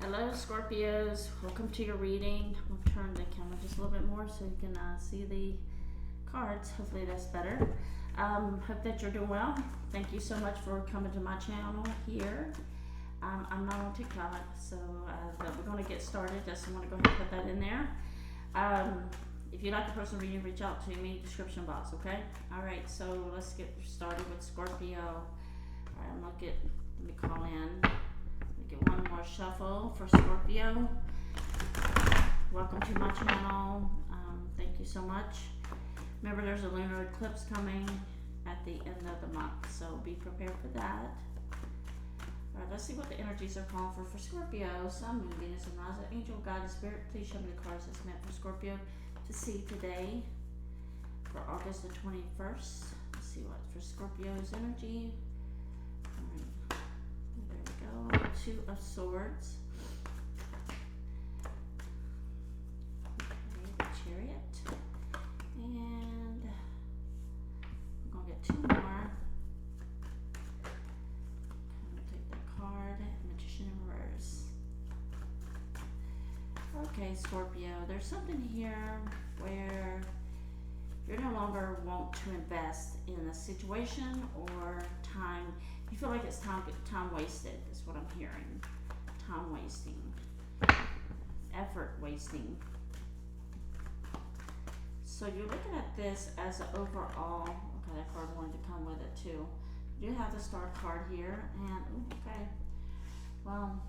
Hello Scorpios, welcome to your reading. I'll turn the camera just a little bit more so you can see the cards. Hopefully that's better. Hope that you're doing well. Thank you so much for coming to my channel here. I'm not on TikTok, so but we're going to get started. Just want to go ahead and put that in there. If you'd like a personal reading, reach out to me, description box, okay? Alright, so let's get started with Scorpio. Alright, let me call in. Get one more shuffle for Scorpio. Welcome to my channel. Thank you so much. Remember, there's a lunar eclipse coming at the end of the month, so be prepared for that. Alright, let's see what the energies are calling for Scorpio. Sun, Moon, Venus, and Rising. Angel, guide, Spirit, please show me the cards that's meant for Scorpio to see today for August the 21st. Let's see what for Scorpio's energy. Two of Swords. Okay, the Chariot. And I'm going to get two more. I'll take that card. Magician in reverse. Okay, Scorpio. There's something here where you no longer want to invest in a situation or time. You feel like it's time wasted, is what I'm hearing. Time wasting. Effort wasting. So you're looking at this as an overall, okay, that card wanted to come with it too. You do have the Star card here, and okay. Well,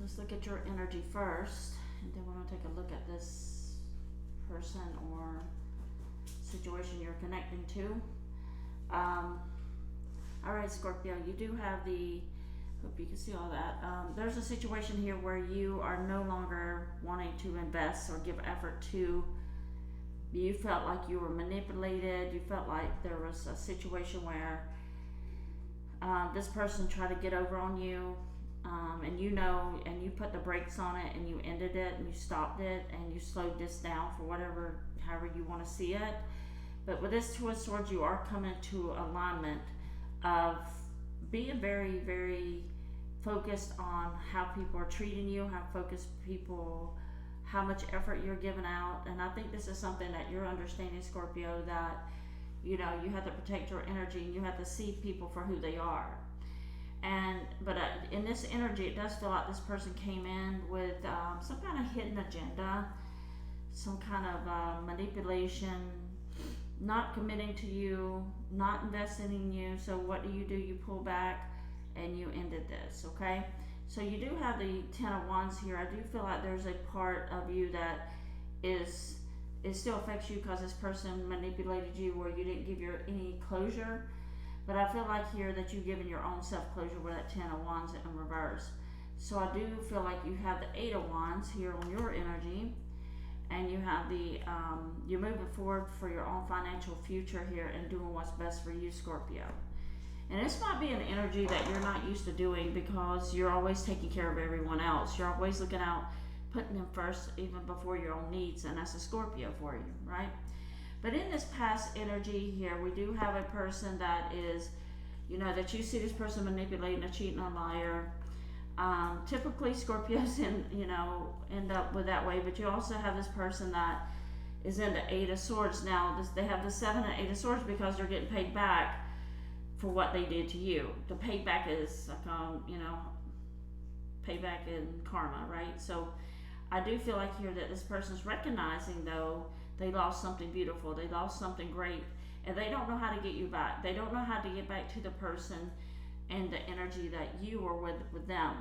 let's look at your energy first, and then we're going to take a look at this person or situation you're connecting to. Alright, Scorpio, you do have hope you can see all that. There's a situation here where you are no longer wanting to invest or give effort to. You felt like you were manipulated. You felt like there was a situation where this person tried to get over on you, and and you put the brakes on it, and you ended it, and you stopped it, and you slowed this down for however you want to see it. But with this Two of Swords, you are coming to alignment of being very, very focused on how people are treating you, how much effort you're giving out. And I think this is something that you're understanding, Scorpio, that you have to protect your energy and you have to see people for who they are. But in this energy, it does feel like this person came in with some kind of hidden agenda, some kind of manipulation, not committing to you, not investing in you. So what do? You pull back and you ended this, okay? So you do have the Ten of Wands here. I do feel like there's a part of you that it still affects you because this person manipulated you where you didn't give any closure. But I feel like here that you've given your own self closure with that Ten of Wands in reverse. So I do feel like you have the Eight of Wands here on your energy. And you have you're moving forward for your own financial future here and doing what's best for you, Scorpio. And this might be an energy that you're not used to doing because you're always taking care of everyone else. You're always looking out, putting them first even before your own needs. And that's a Scorpio for you, right? But in this past energy here, we do have a person that is, that you see this person manipulating, a cheating, a liar. Typically Scorpios end up with that way, but you also have this person that is in the Eight of Swords. Now they have the Seven and Eight of Swords because they're getting paid back for what they did to you. The payback is payback in karma, right? So I do feel like here that this person's recognizing though they lost something beautiful, they lost something great, and they don't know how to get you back. They don't know how to get back to the person and the energy that you were with them,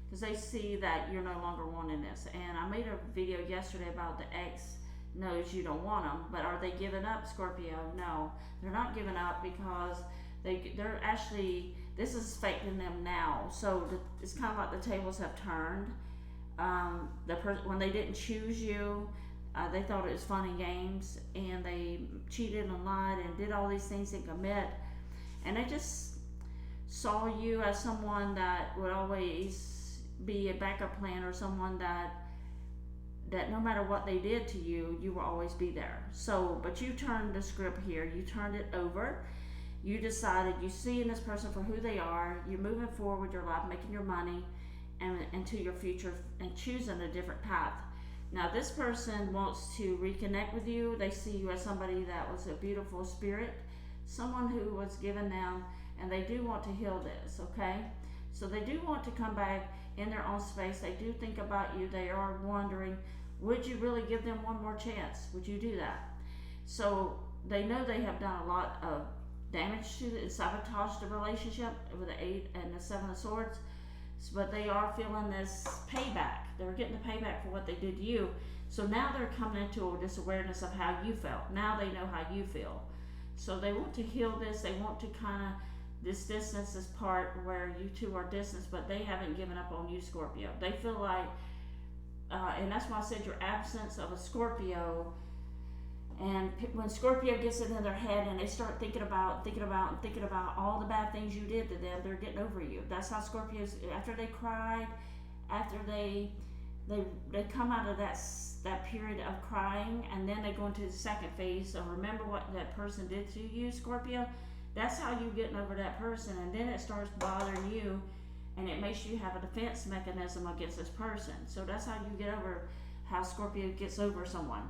because they see that you're no longer wanting this. And I made a video yesterday about the ex knows you don't want them, but are they giving up, Scorpio? No, they're not giving up because they're actually, this is affecting them now. So it's kind of like the tables have turned. When they didn't choose you, they thought it was fun and games, and they cheated and lied and did all these things and commit, and they just saw you as someone that would always be a backup plan, or someone that no matter what they did to you, you will always be there. So, but you turned the script here, you turned it over, You decided, you see in this person for who they are, you're moving forward with your life, making your money, and into your future, and choosing a different path. Now this person wants to reconnect with you. They see you as somebody that was a beautiful spirit, someone who was given them, and they do want to heal this, okay? So they do want to come back in their own space. They do think about you. They are wondering, would you really give them one more chance? Would you do that? So they know they have done a lot of damage to it, sabotage the relationship with the 8 and the 7 of Swords, but they are feeling this payback. They're getting the payback for what they did to you. So now they're coming into this awareness of how you felt. Now they know how you feel. So they want to heal this. They want to kind of, this distance is part where you two are distanced, but they haven't given up on you, Scorpio. They feel like, and that's why I said your absence of a Scorpio. And when Scorpio gets it in their head and they start thinking about all the bad things you did to them, they're getting over you. That's how Scorpios, after they cried, after they come out of that period of crying, and then they go into the second phase of remember what that person did to you, Scorpio. That's how you getting over that person, and then it starts bothering you, and it makes you have a defense mechanism against this person. So that's how you get over, how Scorpio gets over someone.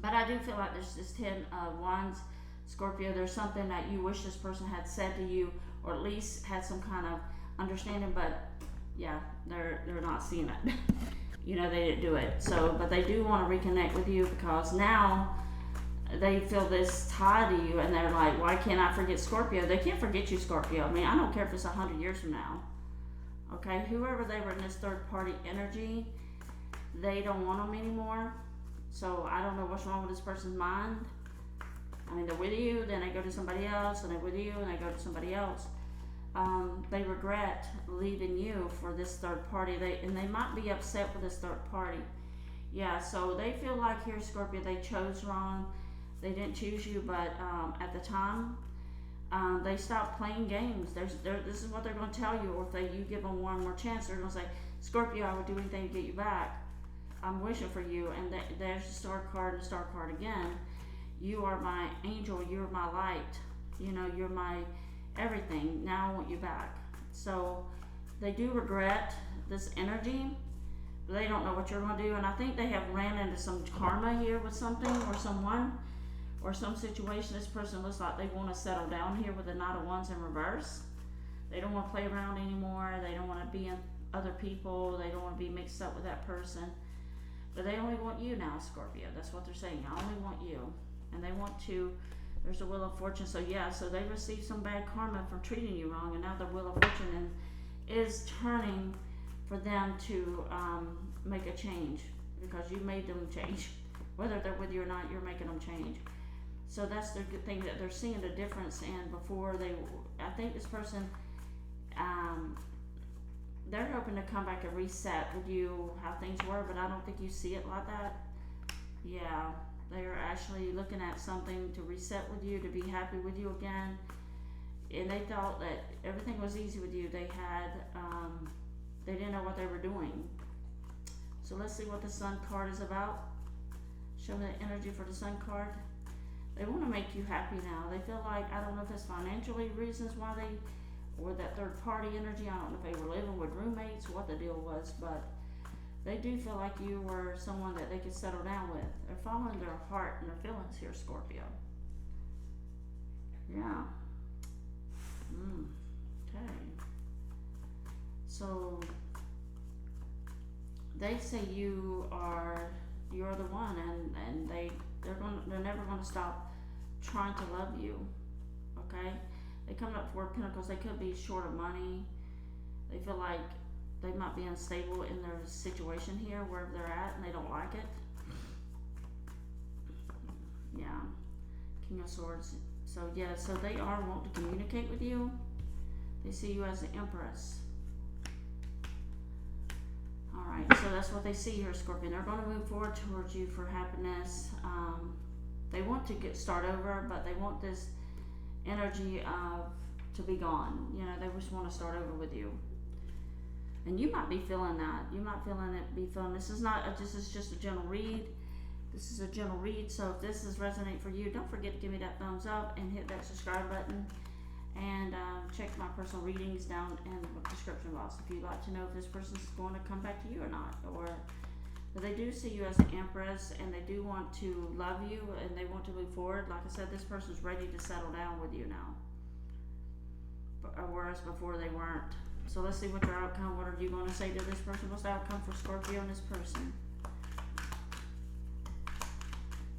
But I do feel like there's this 10 of Wands, Scorpio. There's something that you wish this person had said to you, or at least had some kind of understanding. But yeah, they're not seeing it. You know, they didn't do it. So, but they do want to reconnect with you because now they feel this tie to you, and they're like, why can't I forget Scorpio? They can't forget you, Scorpio. I mean, I don't care if it's 100 years from now. Okay, whoever they were in this third party energy, they don't want them anymore. So I don't know what's wrong with this person's mind. I mean, they're with you, then they go to somebody else, and they're with you, and they go to somebody else. They regret leaving you for this third party. They might be upset with this third party. Yeah, so they feel like here, Scorpio, they chose wrong. They didn't choose you, but at the time, they stopped playing games. This is what they're going to tell you, or if you give them one more chance, they're going to say, Scorpio, I would do anything to get you back. I'm wishing for you. And there's the star card and the star card again. You are my angel. You're my light. You know, you're my everything. Now I want you back. So they do regret this energy. They don't know what you're going to do. And I think they have ran into some karma here with something or someone or some situation. This person looks like they want to settle down here with the Knight of Wands in reverse. They don't want to play around anymore. They don't want to be in other people. They don't want to be mixed up with that person. But they only want you now, Scorpio. That's what they're saying. I only want you. And they want to, there's a Wheel of Fortune. So yeah, so they received some bad karma for treating you wrong. And now the Wheel of Fortune is turning for them to make a change. Because you made them change. Whether they're with you or not, you're making them change. So that's the good thing that they're seeing the difference in before they, I think this person, they're hoping to come back and reset with you how things were, but I don't think you see it like that. Yeah, they're actually looking at something to reset with you, to be happy with you again. And they thought that everything was easy with you. They had, they didn't know what they were doing. So let's see what the Sun card is about. Show me the energy for the Sun card. They want to make you happy now. They feel like, I don't know if it's financially reasons why they, or that third party energy. I don't know if they were living with roommates, what the deal was, but they do feel like you were someone that they could settle down with. They're following their heart and their feelings here, Scorpio. Yeah. Okay. So they say you're the one, and they're never gonna stop trying to love you. Okay? They come up for Pentacles. They could be short of money. They feel like they might be unstable in their situation here, wherever they're at, and they don't like it. Yeah. King of Swords. So yeah, so they are wanting to communicate with you. They see you as the Empress. Alright, so that's what they see here, Scorpion. They're going to move forward towards you for happiness. They want to start over, but they want this energy to be gone. You know, they just want to start over with you. And you might be feeling that. You might be feeling this is just a gentle read. This is a general read, so if this is resonate for you, don't forget to give me that thumbs up and hit that subscribe button. And check my personal readings down in the description box if you'd like to know if this person's going to come back to you or not. But they do see you as an empress, and they do want to love you, and they want to move forward. Like I said, this person's ready to settle down with you now, whereas before they weren't. So let's see what your outcome. What are you going to say to this person? What's the outcome for Scorpio and this person?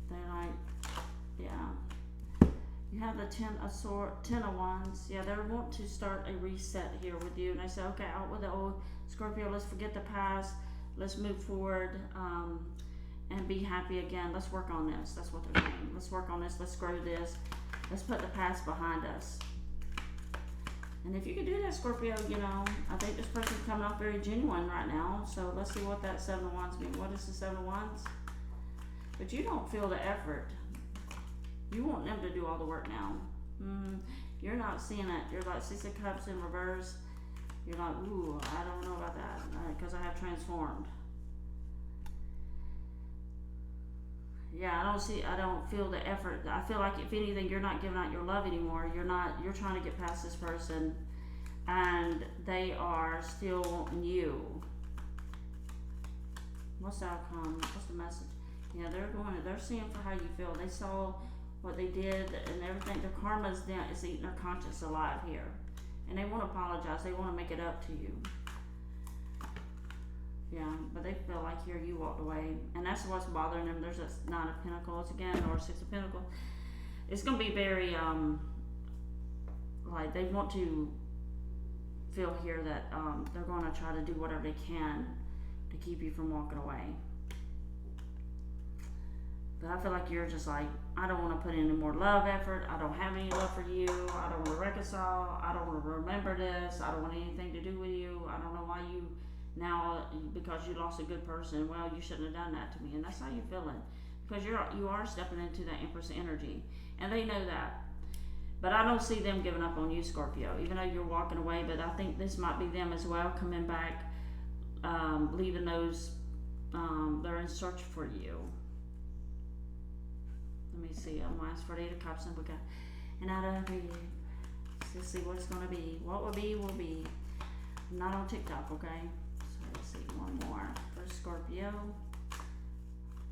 They're like, yeah. You have the Ten of Wands. Yeah, they want to start a reset here with you. And I say, okay, out with the old. Scorpio, let's forget the past. Let's move forward and be happy again. Let's work on this. That's what they're saying. Let's work on this. Let's grow this. Let's put the past behind us. And if you can do that, Scorpio, you know, I think this person's coming off very genuine right now. So let's see what that Seven of Wands means. What is the Seven of Wands? But you don't feel the effort. You want them to do all the work now. You're not seeing it. You're like Six of Cups in reverse. You're like, ooh, I don't know about that because I have transformed. Yeah, I don't feel the effort. I feel like if anything, you're not giving out your love anymore. You're trying to get past this person, and they are still wanting you. What's the outcome? What's the message? Yeah, they're seeing for how you feel. They saw what they did and everything. Their karma is eating their conscience alive here. And they want to apologize. They want to make it up to you. Yeah, but they feel like here you walked away. And that's what's bothering them. There's a Nine of Pentacles again, or Six of Pentacles. It's going to be very, like they want to feel here that they're going to try to do whatever they can to keep you from walking away. But I feel like you're just like, I don't want to put in any more love effort. I don't have any love for you. I don't want to reconcile. I don't want to remember this. I don't want anything to do with you. I don't know why you now, because you lost a good person. Well, you shouldn't have done that to me. And that's how you're feeling. Because you are stepping into that Empress energy. And they know that. But I don't see them giving up on you, Scorpio. Even though you're walking away. But I think this might be them as well, coming back, leaving those, they're in search for you. Let me see. I'm last for the Eight of Cups, and we got an out of here. Let's see what it's gonna be. What will be will be. I'm not on TikTok, okay? So let's see one more for Scorpio.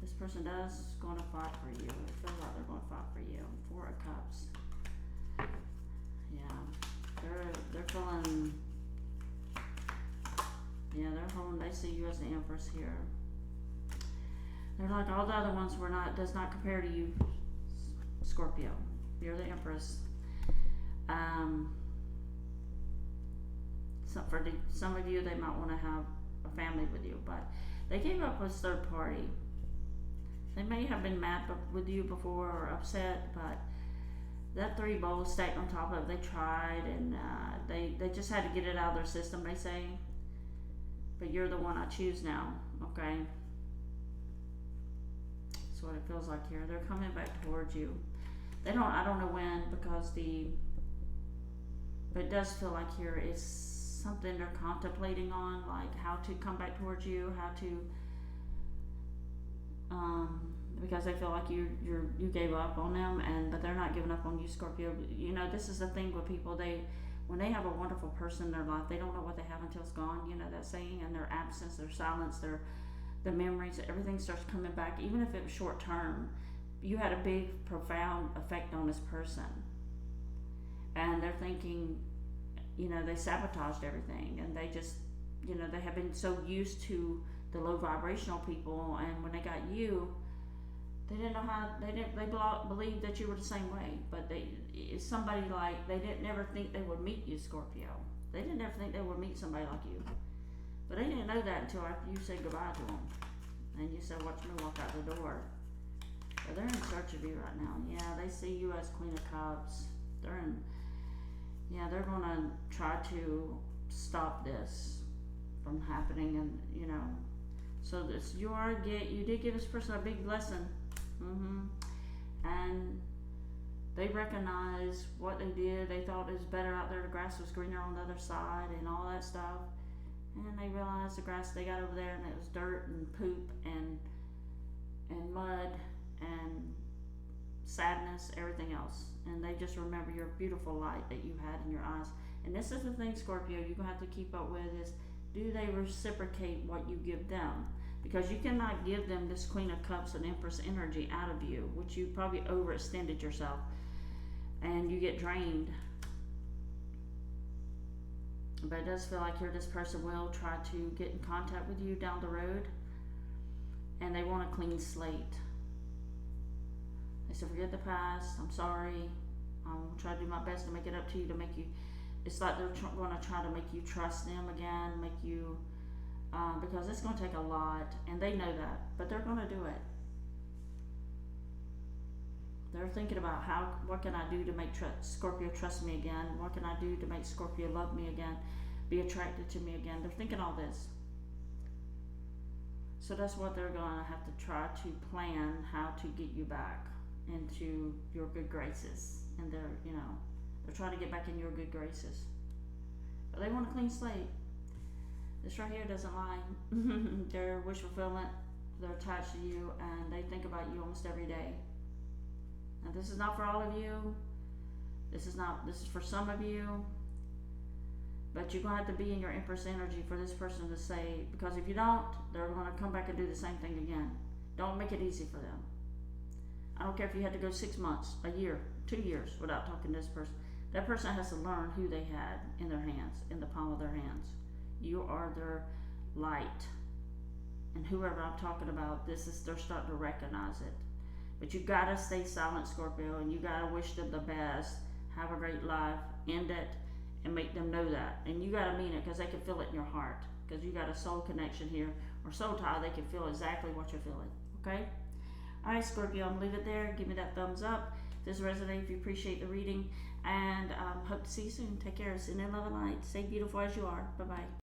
This person is gonna fight for you. I feel like they're gonna fight for you. Four of Cups. Yeah, they're feeling. Yeah, they're holding. They see you as the Empress here. They're like all the other ones does not compare to you, Scorpio. You're the Empress. So for some of you, they might want to have a family with you, but they gave up with third party. They may have been mad with you before or upset, but that three bowls stacked on top of it, they tried, and they just had to get it out of their system, they say. But you're the one I choose now, okay? That's what it feels like here. They're coming back towards you. I don't know when, because but it does feel like here is something they're contemplating on, like how to come back towards you, how to, because they feel like you gave up on them, but they're not giving up on you, Scorpio. You know, this is the thing with people, when they have a wonderful person in their life, they don't know what they have until it's gone, you know that saying, and their absence, their silence, the memories, everything starts coming back, even if it was short term. You had a big, profound effect on this person. And they're thinking, you know, they sabotaged everything, and they just, you know, they have been so used to the low vibrational people, and when they got you, they didn't know how, they believed that you were the same way, but it's somebody like, they didn't ever think they would meet you, Scorpio. They didn't ever think they would meet somebody like you. But they didn't know that until after you said goodbye to them. And you said, watch me walk out the door. But they're in search of you right now. Yeah, they see you as Queen of Cups. They're going to try to stop this from happening, and, you know. So you did give this person a big lesson. And they recognize what they did. They thought it was better out there. The grass was greener on the other side and all that stuff. And they realized the grass they got over there, and it was dirt and poop, and and mud and sadness, everything else. And they just remember your beautiful light that you had in your eyes. And this is the thing, Scorpio, you're going to have to keep up with is, do they reciprocate what you give them? Because you cannot give them this Queen of Cups and Empress energy out of you, which you probably overextended yourself. And you get drained. But it does feel like here this person will try to get in contact with you down the road. And they want a clean slate. They said, forget the past, I'm sorry. I'm try to do my best to make it up to you, to make you, it's like they're going to try to make you trust them again, make you, because it's going to take a lot, and they know that, but they're going to do it. They're thinking about what can I do to make Scorpio trust me again? What can I do to make Scorpio love me again, be attracted to me again? They're thinking all this. So that's what they're going to have to try to plan, how to get you back into your good graces. And they're trying to get back in your good graces. But they want a clean slate. This right here doesn't lie. Their wish fulfillment, they're attached to you, and they think about you almost every day. Now this is not for all of you. This is for some of you. But you're going to have to be in your Empress energy for this person to say, because if you don't, they're going to come back and do the same thing again. Don't make it easy for them. I don't care if you had to go 6 months, a year, 2 years without talking to this person. That person has to learn who they had in their hands, in the palm of their hands. You are their light. And whoever I'm talking about, they're starting to recognize it. But you gotta stay silent, Scorpio, and you gotta wish them the best. Have a great life, end it, and make them know that. And you gotta mean it, because they can feel it in your heart. Because you got a soul connection here, or soul tie, they can feel exactly what you're feeling, okay? Alright, Scorpio, I'm gonna leave it there. Give me that thumbs up if this resonates, if you appreciate the reading. And hope to see you soon. Take care. Send in love and light. Stay beautiful as you are. Bye-bye.